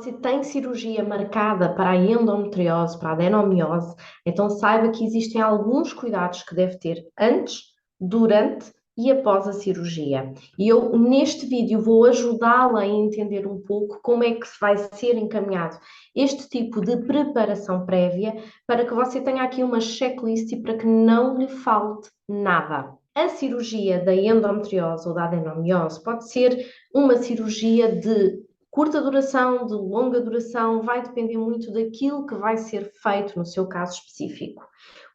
você tem cirurgia marcada para a endometriose, para a adenomiose, então saiba que existem alguns cuidados que deve ter antes, durante e após a cirurgia. E eu, neste vídeo, vou ajudá-la a entender um pouco como é que vai ser encaminhado este tipo de preparação prévia para que você tenha aqui uma checklist e para que não lhe falte nada. A cirurgia da endometriose ou da adenomiose pode ser uma cirurgia de curta duração, de longa duração, vai depender muito daquilo que vai ser feito no seu caso específico.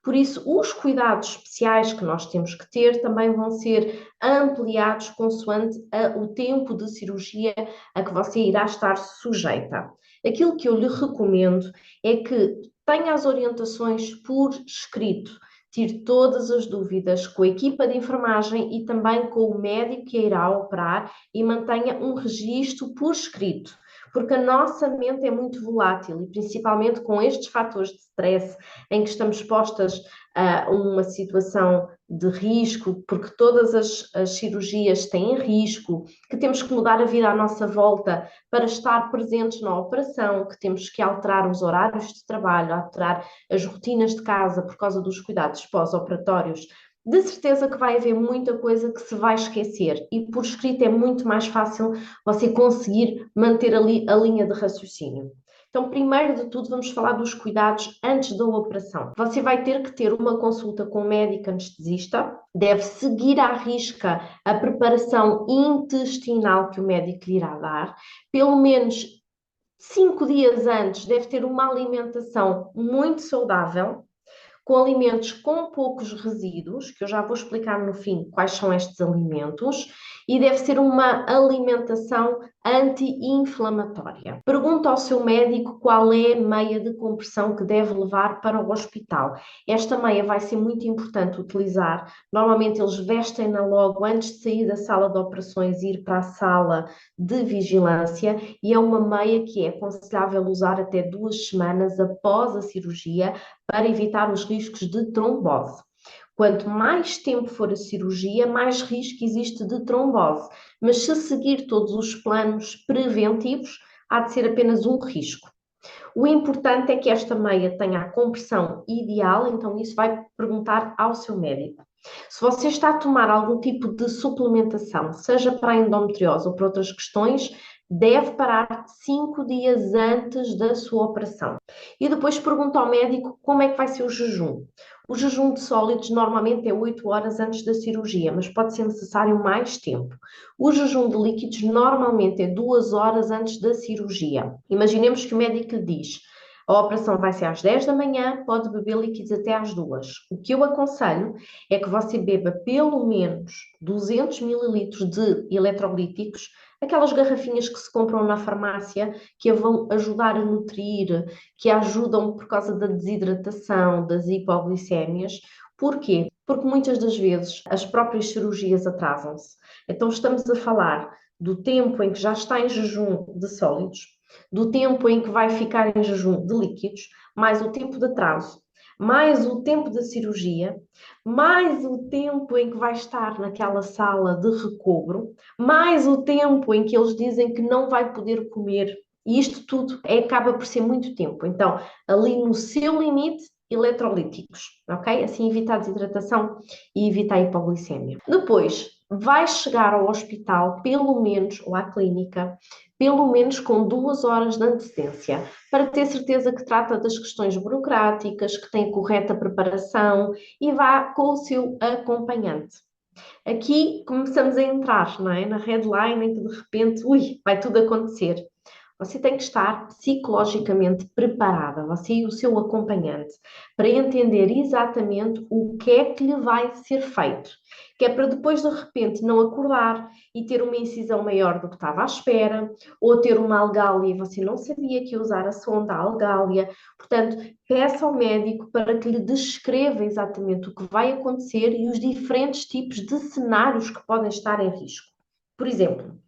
Por isso, os cuidados especiais que nós temos que ter também vão ser ampliados consoante o tempo de cirurgia a que você irá estar sujeita. Aquilo que eu lhe recomendo é que tenha as orientações por escrito, tire todas as dúvidas com a equipa de enfermagem e também com o médico que irá operar e mantenha um registro por escrito, porque a nossa mente é muito volátil e principalmente com estes fatores de stress em que estamos expostas a uma situação de risco, porque todas as cirurgias têm risco, que temos que mudar a vida à nossa volta para estar presentes na operação, que temos que alterar os horários de trabalho, alterar as rotinas de casa por causa dos cuidados pós-operatórios. De certeza que vai haver muita coisa que se vai esquecer e por escrito é muito mais fácil você conseguir manter ali a linha de raciocínio. Então, primeiro de tudo, vamos falar dos cuidados antes da operação. Você vai ter que ter uma consulta com o médico anestesista, deve seguir à risca a preparação intestinal que o médico lhe irá dar, pelo menos 5 dias antes deve ter uma alimentação muito saudável, com alimentos com poucos resíduos, que eu já vou explicar no fim quais são estes alimentos, e deve ser uma alimentação anti-inflamatória. Pergunta ao seu médico qual é a meia de compressão que deve levar para o hospital. Esta meia vai ser muito importante utilizar. Normalmente eles vestem-na logo antes de sair da sala de operações e ir para a sala de vigilância, e é uma meia que é aconselhável usar até 2 semanas após a cirurgia para evitar os riscos de trombose. Quanto mais tempo for a cirurgia, mais risco existe de trombose. Mas se seguir todos os planos preventivos, há de ser apenas um risco. O importante é que esta meia tenha a compressão ideal, então isso vai perguntar ao seu médico. Se você está a tomar algum tipo de suplementação, seja para a endometriose ou para outras questões, deve parar 5 dias antes da sua operação. E depois pergunta ao médico como é que vai ser o jejum. O jejum de sólidos normalmente é 8 horas antes da cirurgia, mas pode ser necessário mais tempo. O jejum de líquidos normalmente é 2 horas antes da cirurgia. Imaginemos que o médico lhe diz: a operação vai ser às 10 da manhã, pode beber líquidos até às 2. O que eu aconselho é que você beba pelo menos 200 mililitros de eletrolíticos, aquelas garrafinhas que se compram na farmácia, que a vão ajudar a nutrir, que ajudam por causa da desidratação, das hipoglicémias. Porquê? Porque muitas das vezes as próprias cirurgias atrasam-se. Então estamos a falar do tempo em que já está em jejum de sólidos, do tempo em que vai ficar em jejum de líquidos, mais o tempo de atraso, mais o tempo da cirurgia, mais o tempo em que vai estar naquela sala de recobro, mais o tempo em que eles dizem que não vai poder comer. E isto tudo acaba por ser muito tempo. Então, ali no seu limite, eletrolíticos, ok? Assim evita a desidratação e evita a hipoglicemia. Depois, vai chegar ao hospital, pelo menos, ou à clínica, pelo menos com 2 horas de antecedência, para ter certeza que trata das questões burocráticas, que tem correta preparação e vá com o seu acompanhante. Aqui começamos a entrar, não é? Na headline em que de repente, vai tudo acontecer. Você tem que estar psicologicamente preparada, você e o seu acompanhante, para entender exatamente o que é que lhe vai ser feito. Que é para depois, de repente, não acordar e ter uma incisão maior do que estava à espera, ou ter uma algália e você não sabia que ia usar a sonda algália. Portanto, peça ao médico para que lhe descreva exatamente o que vai acontecer e os diferentes tipos de cenários que podem estar em risco. Por exemplo,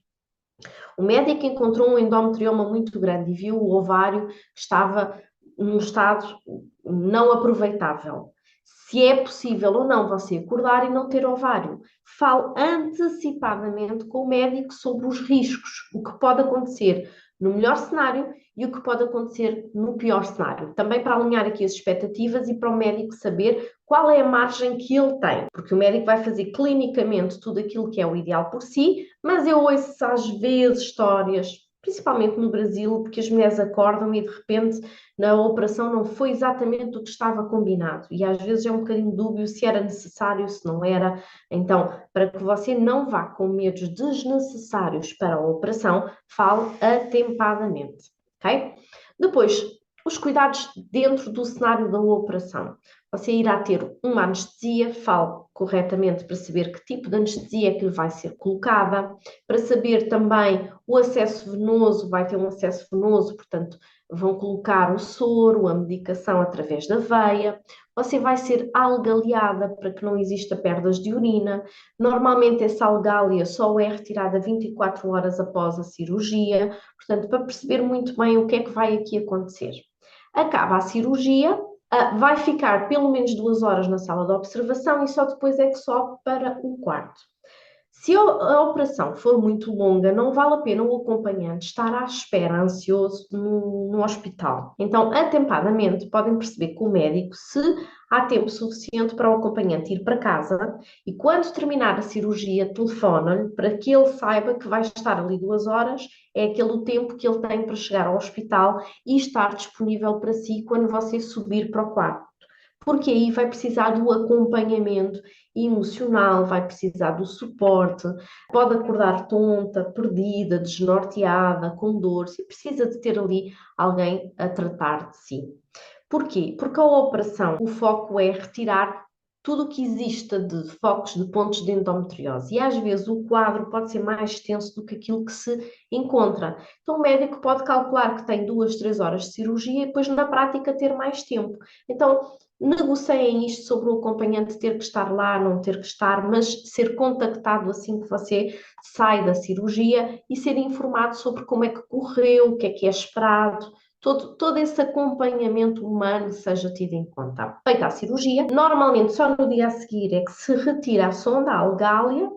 o médico encontrou um endometrioma muito grande e viu o ovário que estava num estado não aproveitável. Se é possível ou não você acordar e não ter ovário, fale antecipadamente com o médico sobre os riscos, o que pode acontecer no melhor cenário e o que pode acontecer no pior cenário. Também para alinhar aqui as expectativas e para o médico saber qual é a margem que ele tem, porque o médico vai fazer clinicamente tudo aquilo que é o ideal por si, mas eu ouço às vezes histórias, principalmente no Brasil, porque as mulheres acordam e de repente na operação não foi exatamente o que estava combinado e às vezes é um bocadinho dúbio se era necessário, se não era. Então, para que você não vá com medos desnecessários para a operação, fale atempadamente, ok? Depois, os cuidados dentro do cenário da operação. Você irá ter uma anestesia, fale corretamente para saber que tipo de anestesia é que lhe vai ser colocada, para saber também o acesso venoso, vai ter um acesso venoso, portanto, vão colocar o soro, a medicação através da veia. Você vai ser algaleada para que não exista perdas de urina. Normalmente essa algália só é retirada 24 horas após a cirurgia, portanto, para perceber muito bem o que é que vai aqui acontecer. Acaba a cirurgia, vai ficar pelo menos 2 horas na sala de observação e só depois é que sobe para o quarto. Se a operação for muito longa, não vale a pena o acompanhante estar à espera, ansioso, no hospital. Então, atempadamente, podem perceber com o médico se há tempo suficiente para o acompanhante ir para casa e, quando terminar a cirurgia, telefona-lhe para que ele saiba que vai estar ali 2 horas, é aquele o tempo que ele tem para chegar ao hospital e estar disponível para si quando você subir para o quarto. Porque aí vai precisar do acompanhamento emocional, vai precisar do suporte, pode acordar tonta, perdida, desnorteada, com dores, e precisa de ter ali alguém a tratar de si. Porquê? Porque a operação, o foco é retirar tudo o que exista de focos de pontos de endometriose e às vezes o quadro pode ser mais extenso do que aquilo que se encontra. Então o médico pode calcular que tem 2, 3 horas de cirurgia e depois na prática ter mais tempo. Então negociem isto sobre o acompanhante ter que estar lá, não ter que estar, mas ser contactado assim que você sai da cirurgia e ser informado sobre como é que correu, o que é esperado. Todo esse acompanhamento humano seja tido em conta. Feita a cirurgia, normalmente só no dia a seguir é que se retira a sonda, a algália.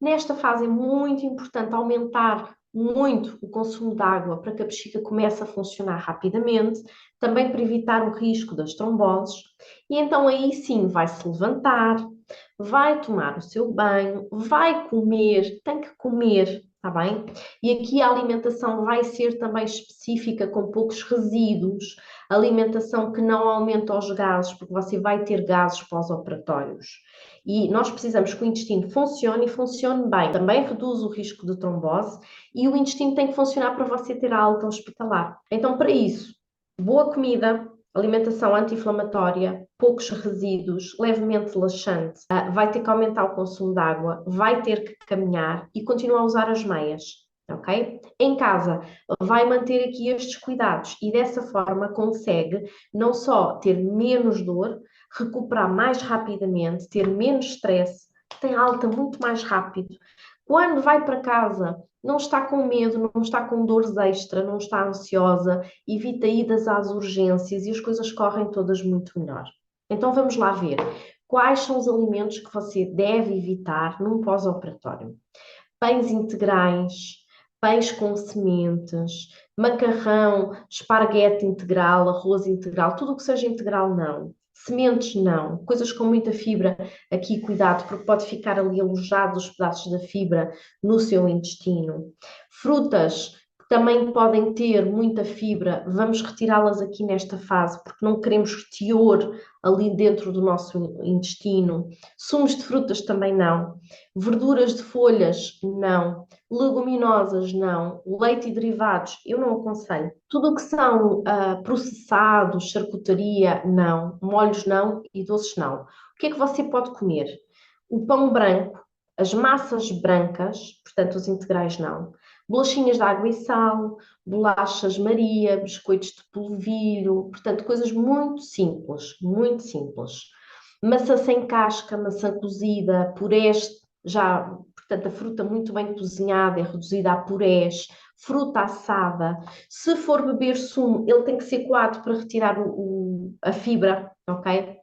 Nesta fase é muito importante aumentar muito o consumo de água para que a bexiga comece a funcionar rapidamente, também para evitar o risco das tromboses. E então aí sim vai-se levantar, vai tomar o seu banho, vai comer, tem que comer, está bem? E aqui a alimentação vai ser também específica, com poucos resíduos, alimentação que não aumenta os gases, porque você vai ter gases pós-operatórios. E nós precisamos que o intestino funcione e funcione bem. Também reduz o risco de trombose e o intestino tem que funcionar para você ter a alta hospitalar. Então, para isso, boa comida, alimentação anti-inflamatória, poucos resíduos, levemente laxante, vai ter que aumentar o consumo de água, vai ter que caminhar e continuar a usar as meias. Ok? Em casa, vai manter aqui estes cuidados e dessa forma consegue não só ter menos dor, recuperar mais rapidamente, ter menos stress, tem alta muito mais rápido. Quando vai para casa, não está com medo, não está com dores extra, não está ansiosa, evita idas às urgências e as coisas correm todas muito melhor. Então vamos lá ver quais são os alimentos que você deve evitar num pós-operatório. Pães integrais, pães com sementes, macarrão, esparguete integral, arroz integral, tudo o que seja integral não. Sementes não, coisas com muita fibra, aqui cuidado, porque pode ficar ali alojados os pedaços da fibra no seu intestino. Frutas também podem ter muita fibra, vamos retirá-las aqui nesta fase, porque não queremos teor ali dentro do nosso intestino. Sumos de frutas também não. Verduras de folhas, não. Leguminosas, não. Leite e derivados, eu não aconselho. Tudo o que são processados, charcutaria, não. Molhos, não. E doces, não. O que é que você pode comer? O pão branco, as massas brancas, portanto, os integrais, não. Bolachinhas de água e sal, bolachas Maria, biscoitos de polvilho, portanto, coisas muito simples, muito simples. Maçã sem casca, maçã cozida, purés, já, portanto, a fruta muito bem cozinhada é reduzida a purés, fruta assada. Se for beber sumo, ele tem que ser coado para retirar a fibra, ok?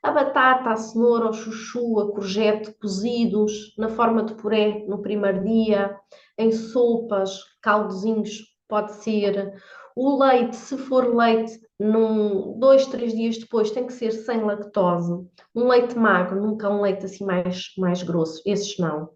A batata, a cenoura, o chuchu, a courgette cozidos na forma de puré no primeiro dia, em sopas, caldozinhos pode ser. O leite, se for leite, 2, 3 dias depois tem que ser sem lactose. Um leite magro, nunca um leite assim mais grosso, esses não.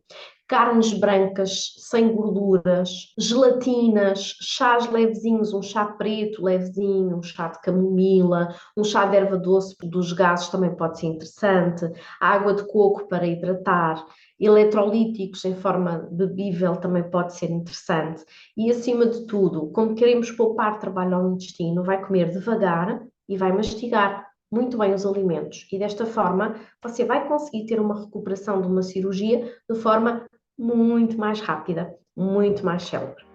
Carnes brancas, sem gorduras, gelatinas, chás levezinhos, um chá preto levezinho, um chá de camomila, um chá de erva doce dos gases também pode ser interessante, água de coco para hidratar, eletrolíticos em forma bebível também pode ser interessante. E acima de tudo, como queremos poupar trabalho ao intestino, vai comer devagar e vai mastigar muito bem os alimentos. E desta forma, você vai conseguir ter uma recuperação de uma cirurgia de forma muito mais rápida, muito mais célere.